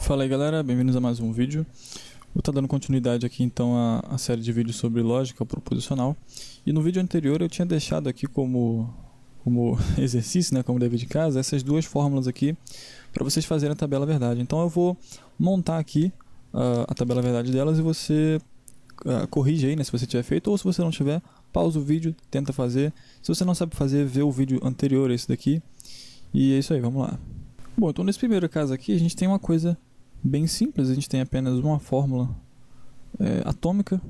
Fala aí galera, bem-vindos a mais um vídeo. Vou estar dando continuidade aqui então à série de vídeos sobre lógica proposicional. E no vídeo anterior eu tinha deixado aqui como exercício, como dever de casa, essas duas fórmulas aqui para vocês fazerem a tabela verdade. Então eu vou montar aqui a tabela verdade delas e você corrige aí, se você tiver feito, ou se você não tiver, pausa o vídeo, tenta fazer. Se você não sabe fazer, vê o vídeo anterior a esse daqui. E é isso aí, vamos lá. Bom, então nesse primeiro caso aqui a gente tem uma coisa bem simples, a gente tem apenas uma fórmula atômica,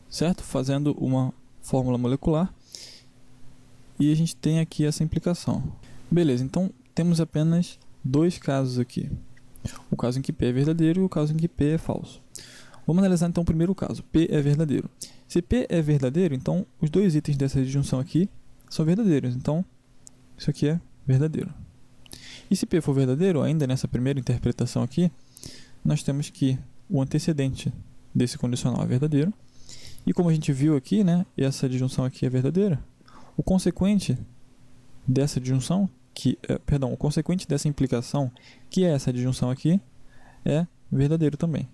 certo? Fazendo uma fórmula molecular. E a gente tem aqui essa implicação. Beleza, então temos apenas dois casos aqui. O caso em que P é verdadeiro e o caso em que P é falso. Vamos analisar então o primeiro caso, P é verdadeiro. Se P é verdadeiro, então os dois itens dessa disjunção aqui são verdadeiros. Então, isso aqui é verdadeiro. E se P for verdadeiro, ainda nessa primeira interpretação aqui, nós temos que o antecedente desse condicional é verdadeiro. E como a gente viu aqui, essa disjunção aqui é verdadeira, o consequente dessa disjunção, o consequente dessa implicação, que é essa disjunção aqui, é verdadeiro também.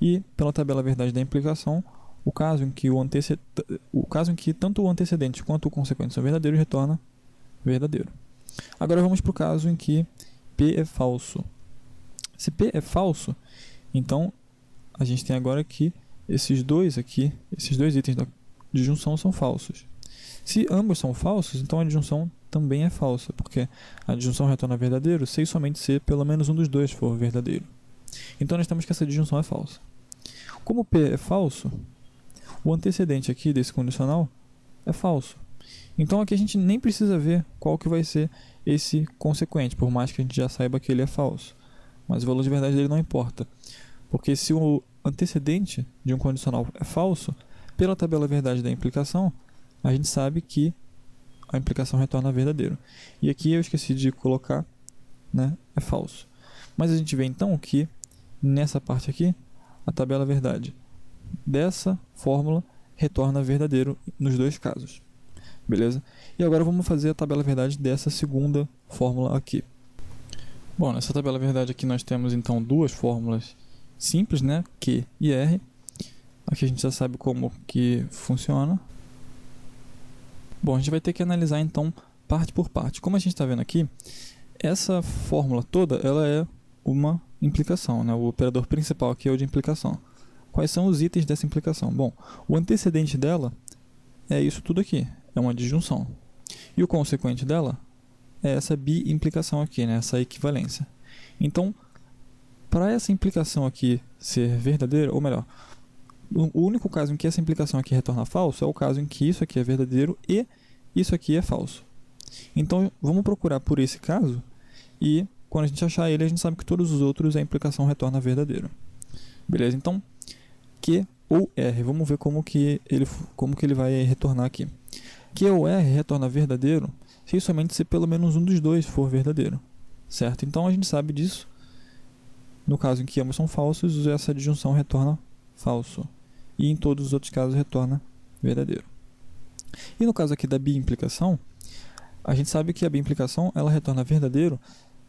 E pela tabela verdade da implicação, o caso em que tanto o antecedente quanto o consequente são verdadeiros retorna verdadeiro. Agora vamos para o caso em que P é falso. Se P é falso, então a gente tem agora que esses dois itens da disjunção são falsos. Se ambos são falsos, então a disjunção também é falsa, porque a disjunção retorna verdadeiro se e somente se pelo menos um dos dois for verdadeiro. Então nós temos que essa disjunção é falsa. Como P é falso, o antecedente aqui desse condicional é falso. Então aqui a gente nem precisa ver qual que vai ser esse consequente, por mais que a gente já saiba que ele é falso. Mas o valor de verdade dele não importa. Porque se o antecedente de um condicional é falso, pela tabela verdade da implicação, a gente sabe que a implicação retorna verdadeiro. E aqui eu esqueci de colocar, é falso. Mas a gente vê então que nessa parte aqui, a tabela verdade dessa fórmula retorna verdadeiro nos dois casos. Beleza? E agora vamos fazer a tabela verdade dessa segunda fórmula aqui. Bom, nessa tabela verdade aqui nós temos então duas fórmulas simples, Q e R. Aqui a gente já sabe como que funciona. Bom, a gente vai ter que analisar então parte por parte. Como a gente está vendo aqui, essa fórmula toda ela é uma implicação, o operador principal aqui é o de implicação. Quais são os itens dessa implicação? Bom, o antecedente dela é isso tudo aqui, é uma disjunção. E o consequente dela é essa bi-implicação aqui, essa equivalência. Então, para essa implicação aqui ser verdadeira, ou melhor, o único caso em que essa implicação aqui retorna falso é o caso em que isso aqui é verdadeiro e isso aqui é falso. Então, vamos procurar por esse caso e quando a gente achar ele, a gente sabe que todos os outros a implicação retorna verdadeiro. Beleza? Então, Q ou R, vamos ver como que ele vai retornar aqui. Q ou R retorna verdadeiro se somente se pelo menos um dos dois for verdadeiro. Certo? Então, a gente sabe disso. No caso em que ambos são falsos, essa disjunção retorna falso. E em todos os outros casos retorna verdadeiro. E no caso aqui da bi-implicação, a gente sabe que a bi-implicação ela retorna verdadeiro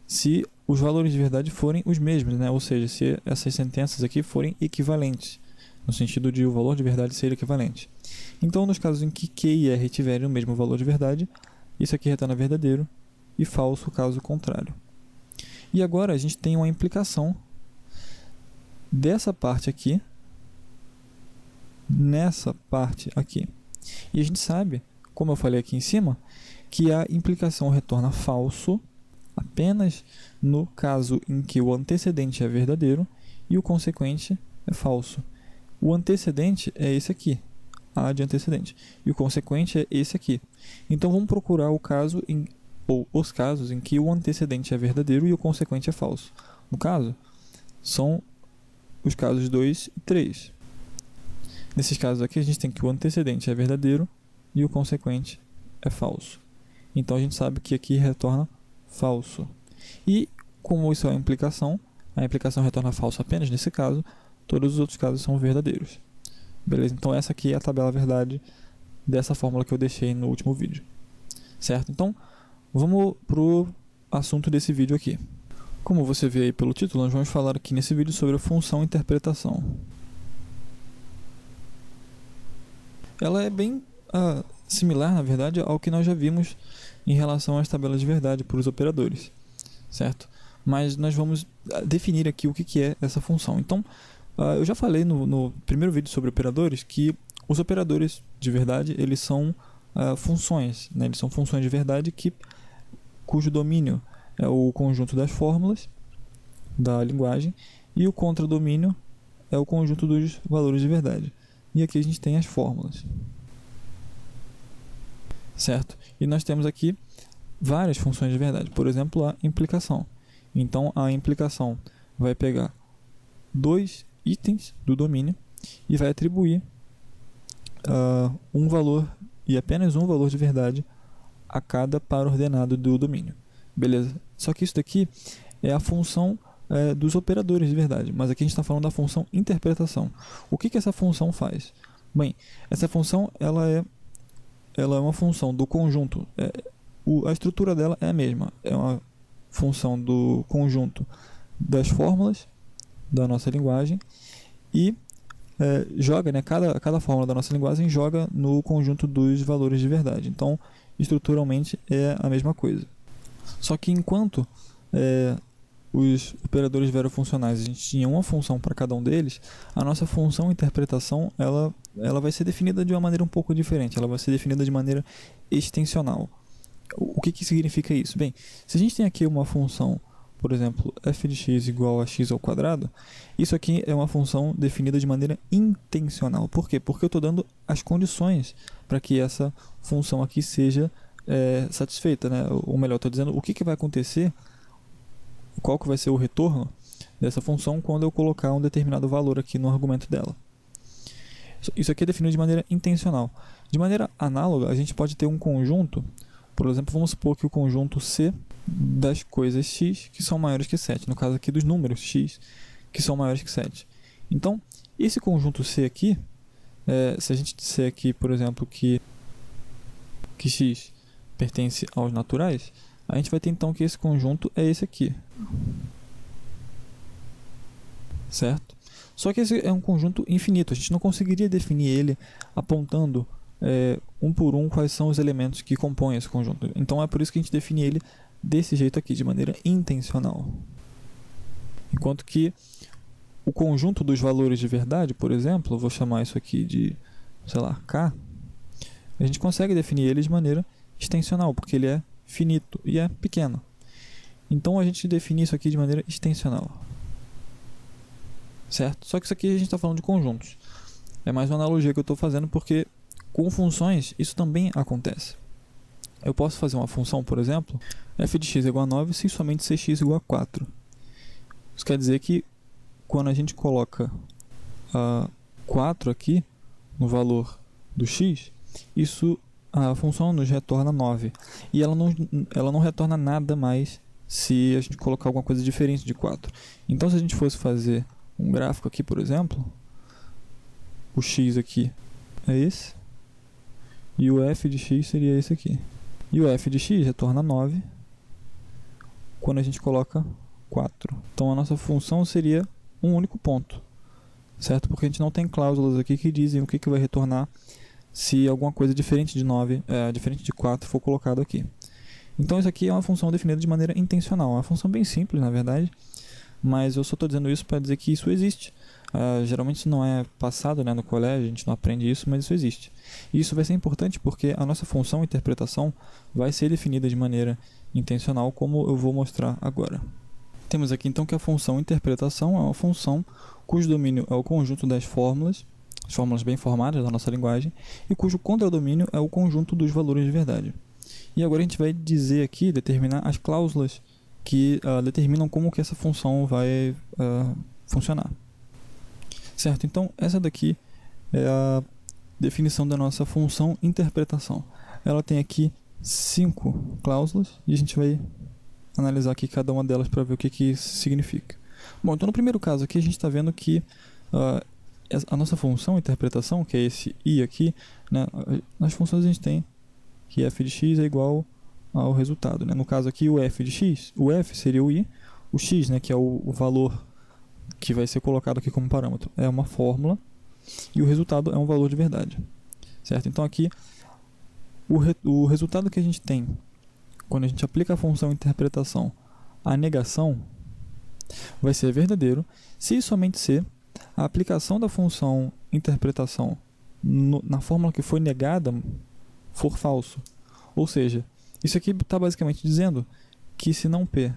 se os valores de verdade forem os mesmos, ou seja, se essas sentenças aqui forem equivalentes, no sentido de o valor de verdade ser equivalente. Então, nos casos em que Q e R tiverem o mesmo valor de verdade, isso aqui retorna verdadeiro e falso caso contrário. E agora a gente tem uma implicação dessa parte aqui nessa parte aqui. E a gente sabe, como eu falei aqui em cima, que a implicação retorna falso apenas no caso em que o antecedente é verdadeiro e o consequente é falso. O antecedente é esse aqui, A de antecedente, e o consequente é esse aqui. Então vamos procurar os casos em que o antecedente é verdadeiro e o consequente é falso. No caso, são os casos 2 e 3. Nesses casos aqui a gente tem que o antecedente é verdadeiro e o consequente é falso. Então a gente sabe que aqui retorna falso. E como isso é uma implicação, a implicação retorna falso apenas nesse caso, todos os outros casos são verdadeiros. Beleza? Então essa aqui é a tabela verdade dessa fórmula que eu deixei no último vídeo. Certo? Então, vamos para o assunto desse vídeo aqui. Como você vê aí pelo título, nós vamos falar aqui nesse vídeo sobre a função interpretação. Ela é bem similar, na verdade, ao que nós já vimos em relação às tabelas de verdade para os operadores, certo? Mas nós vamos definir aqui o que é essa função. Então, eu já falei no primeiro vídeo sobre operadores que os operadores de verdade, eles são funções, né? Eles são funções de verdade cujo domínio é o conjunto das fórmulas da linguagem e o contradomínio é o conjunto dos valores de verdade. E aqui a gente tem as fórmulas, certo? E nós temos aqui várias funções de verdade, por exemplo, a implicação. Então, a implicação vai pegar dois itens do domínio e vai atribuir um valor e apenas um valor de verdade a cada par ordenado do domínio. Beleza? Só que isso daqui é a função dos operadores de verdade, mas aqui a gente está falando da função interpretação. O que essa função faz? Bem, essa função ela é uma função do conjunto. A estrutura dela é a mesma. É uma função do conjunto das fórmulas da nossa linguagem e joga, né, cada fórmula da nossa linguagem joga no conjunto dos valores de verdade. Então, estruturalmente é a mesma coisa. Só que enquanto os operadores verofuncionais a gente tinha uma função para cada um deles, a nossa função interpretação ela vai ser definida de uma maneira um pouco diferente. Ela vai ser definida de maneira extensional. O que significa isso? Bem, se a gente tem aqui uma função, por exemplo, f de x igual a x ao quadrado, isso aqui é uma função definida de maneira intencional. Por quê? Porque eu estou dando as condições para que essa função aqui seja satisfeita, né? Ou melhor, estou dizendo o que vai acontecer, qual que vai ser o retorno dessa função quando eu colocar um determinado valor aqui no argumento dela. Isso aqui é definido de maneira intencional. De maneira análoga, a gente pode ter um conjunto, por exemplo, vamos supor que o conjunto C das coisas x que são maiores que 7, no caso aqui dos números x que são maiores que 7. Então, esse conjunto C aqui, se a gente disser aqui, por exemplo, que x pertence aos naturais, a gente vai ter então que esse conjunto é esse aqui, certo? Só que esse é um conjunto infinito, a gente não conseguiria definir ele apontando um por um quais são os elementos que compõem esse conjunto. Então é por isso que a gente define ele desse jeito aqui, de maneira intencional. Enquanto que o conjunto dos valores de verdade, por exemplo, eu vou chamar isso aqui de, sei lá, K, a gente consegue definir ele de maneira extensional, porque ele é finito e é pequeno. Então a gente define isso aqui de maneira extensional, certo? Só que isso aqui a gente está falando de conjuntos. É mais uma analogia que eu estou fazendo porque com funções isso também acontece. Eu posso fazer uma função, por exemplo, f de x é igual a 9 se somente cx igual a 4. Isso quer dizer que quando a gente coloca 4 aqui no valor do x, a função nos retorna 9. E ela não retorna nada mais se a gente colocar alguma coisa diferente de 4. Então, se a gente fosse fazer um gráfico aqui, por exemplo, o x aqui é esse, e o f de x seria esse aqui. E o f de x retorna 9 quando a gente coloca 4. Então, a nossa função seria um único ponto, certo? Porque a gente não tem cláusulas aqui que dizem o que vai retornar se alguma coisa diferente de 9, diferente de 4 for colocado aqui. Então isso aqui é uma função definida de maneira intencional. É uma função bem simples, na verdade, mas eu só estou dizendo isso para dizer que isso existe. Geralmente isso não é passado, né, no colégio, a gente não aprende isso, mas isso existe. E isso vai ser importante porque a nossa função interpretação vai ser definida de maneira intencional, como eu vou mostrar agora. Temos aqui então que a função interpretação é uma função cujo domínio é o conjunto das fórmulas, as fórmulas bem formadas da nossa linguagem, e cujo contradomínio é o conjunto dos valores de verdade. E agora a gente vai dizer aqui, determinar as cláusulas que determinam como que essa função vai funcionar. Certo? Então, essa daqui é a definição da nossa função interpretação. Ela tem aqui 5 cláusulas e a gente vai analisar aqui cada uma delas para ver o que isso significa. Bom, então no primeiro caso aqui a gente está vendo que a nossa função interpretação, que é esse i aqui, né, nas funções a gente tem que f de x é igual ao resultado, né? No caso aqui o f de x, o f seria o i o x, né, que é o valor que vai ser colocado aqui como parâmetro, é uma fórmula e o resultado é um valor de verdade, certo? Então aqui o resultado que a gente tem quando a gente aplica a função interpretação à negação vai ser verdadeiro se e somente se a aplicação da função interpretação na fórmula que foi negada for falso. Ou seja, isso aqui está basicamente dizendo que se não P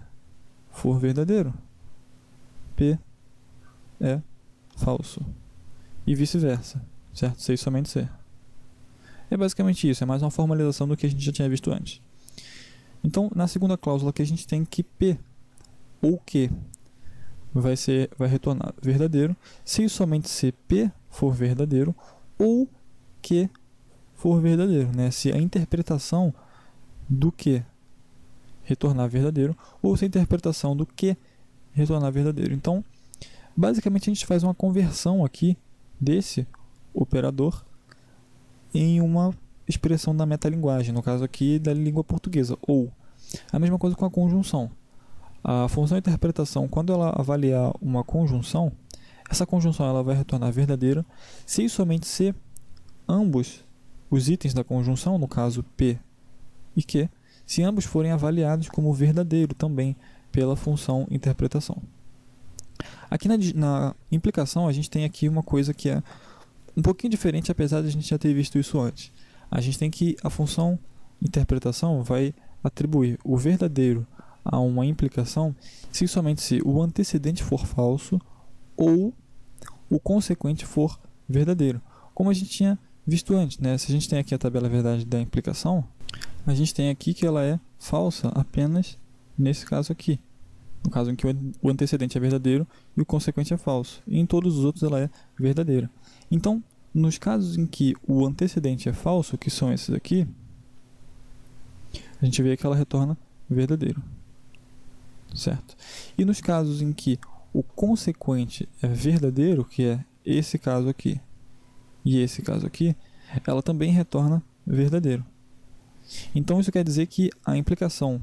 for verdadeiro, P é falso. E vice-versa, certo? Se e somente se. É basicamente isso, é mais uma formalização do que a gente já tinha visto antes. Então, na segunda cláusula que a gente tem que P ou Q vai retornar verdadeiro se e somente se P for verdadeiro ou Q for verdadeiro, né? Se a interpretação do Q retornar verdadeiro ou se a interpretação do Q retornar verdadeiro. Então, basicamente a gente faz uma conversão aqui desse operador em uma expressão da metalinguagem, no caso aqui da língua portuguesa, ou a mesma coisa com a conjunção. A função interpretação, quando ela avaliar uma conjunção, essa conjunção ela vai retornar verdadeira se e somente se ambos os itens da conjunção, no caso P e Q, se ambos forem avaliados como verdadeiro também pela função interpretação. Aqui na implicação a gente tem aqui uma coisa que é um pouquinho diferente, apesar de a gente já ter visto isso antes. A gente tem que a função interpretação vai atribuir o verdadeiro a uma implicação se somente se o antecedente for falso ou o consequente for verdadeiro. Como a gente tinha visto antes, né? Se a gente tem aqui a tabela verdade da implicação, a gente tem aqui que ela é falsa apenas nesse caso aqui. No caso em que o antecedente é verdadeiro e o consequente é falso. E em todos os outros ela é verdadeira. Então, nos casos em que o antecedente é falso, que são esses aqui, a gente vê que ela retorna verdadeiro. Certo? E nos casos em que o consequente é verdadeiro, que é esse caso aqui e esse caso aqui, ela também retorna verdadeiro. Então isso quer dizer que a implicação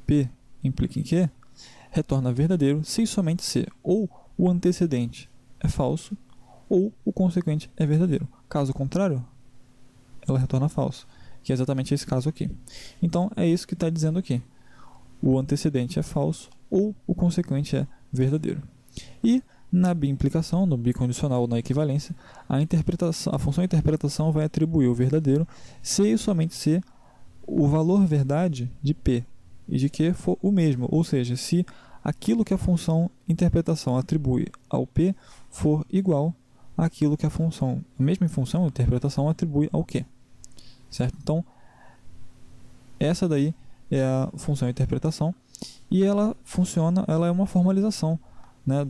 P implica em Q retorna verdadeiro se e somente se ou o antecedente é falso ou o consequente é verdadeiro. Caso contrário, ela retorna falso, que é exatamente esse caso aqui. Então é isso que está dizendo aqui. O antecedente é falso ou o consequente é verdadeiro. E na biimplicação, no bicondicional ou na equivalência, a função interpretação vai atribuir o verdadeiro se e somente se o valor verdade de P e de Q for o mesmo, ou seja, se aquilo que a função interpretação atribui ao P for igual àquilo que a mesma função interpretação atribui ao Q. Certo? Então, essa daí é a função interpretação e ela é uma formalização, né,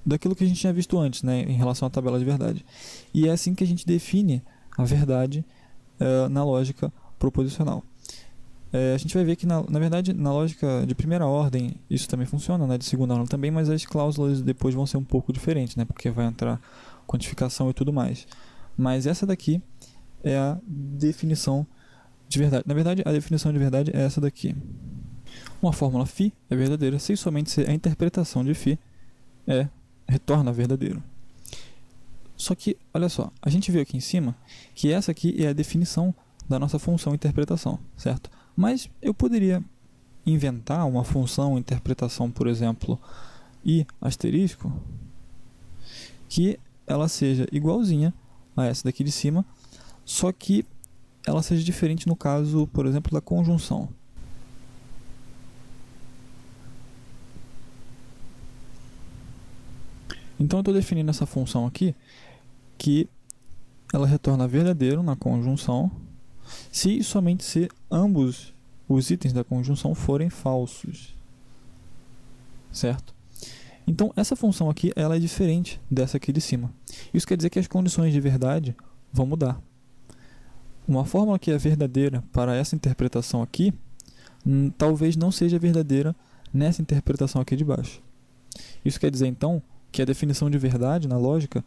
daquilo que a gente tinha visto antes, né, em relação à tabela de verdade. E é assim que a gente define a verdade na lógica proposicional. A gente vai ver que, na verdade, na lógica de primeira ordem, isso também funciona, né, de segunda ordem também, mas as cláusulas depois vão ser um pouco diferentes, né, porque vai entrar quantificação e tudo mais. Mas essa daqui é a definição de verdade. Na verdade, a definição de verdade é essa daqui. Uma fórmula φ é verdadeira se somente se a interpretação de φ retorna verdadeiro. Só que, olha só, a gente viu aqui em cima que essa aqui é a definição da nossa função interpretação, certo? Mas eu poderia inventar uma função interpretação, por exemplo, i asterisco, que ela seja igualzinha a essa daqui de cima, só que ela seja diferente no caso, por exemplo, da conjunção. Então eu estou definindo essa função aqui, que ela retorna verdadeiro na conjunção, se e somente se ambos os itens da conjunção forem falsos. Certo? Então essa função aqui ela é diferente dessa aqui de cima. Isso quer dizer que as condições de verdade vão mudar. Uma fórmula que é verdadeira para essa interpretação aqui, talvez não seja verdadeira nessa interpretação aqui de baixo. Isso quer dizer então que a definição de verdade na lógica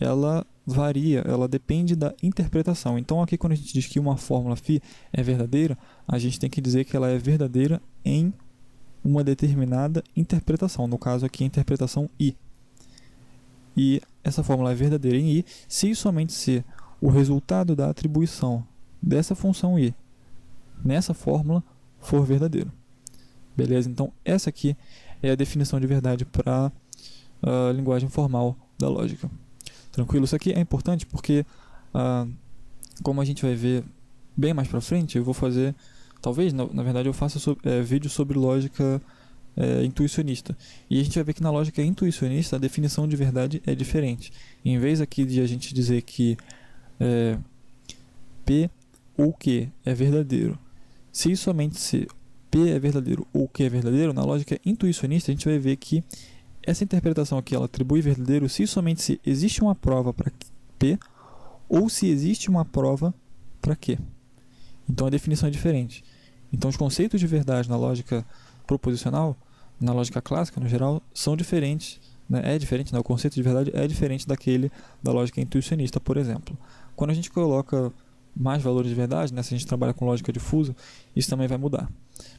ela varia, ela depende da interpretação. Então aqui quando a gente diz que uma fórmula φ é verdadeira, a gente tem que dizer que ela é verdadeira em uma determinada interpretação, no caso aqui a interpretação I. E essa fórmula é verdadeira em I se e somente se o resultado da atribuição dessa função I nessa fórmula for verdadeiro. Beleza? Então essa aqui é a definição de verdade para a linguagem formal da lógica. Tranquilo? Isso aqui é importante porque, como a gente vai ver bem mais para frente, eu vou fazer, talvez, na verdade eu faça vídeo sobre lógica intuicionista. E a gente vai ver que na lógica intuicionista a definição de verdade é diferente. Em vez aqui de a gente dizer que P ou Q é verdadeiro, se e somente se P é verdadeiro ou Q é verdadeiro, na lógica intuicionista a gente vai ver que essa interpretação aqui ela atribui verdadeiro se e somente se existe uma prova para P ou se existe uma prova para Q. Então a definição é diferente. Então os conceitos de verdade na lógica proposicional, na lógica clássica no geral, são diferentes. É diferente, o conceito de verdade é diferente daquele da lógica intuicionista, por exemplo. Quando a gente coloca mais valores de verdade, se a gente trabalha com lógica difusa, isso também vai mudar.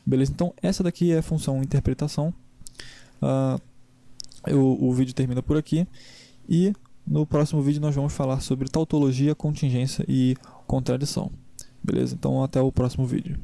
Beleza? Então essa daqui é a função interpretação. O vídeo termina por aqui e no próximo vídeo nós vamos falar sobre tautologia, contingência e contradição. Beleza? Então até o próximo vídeo.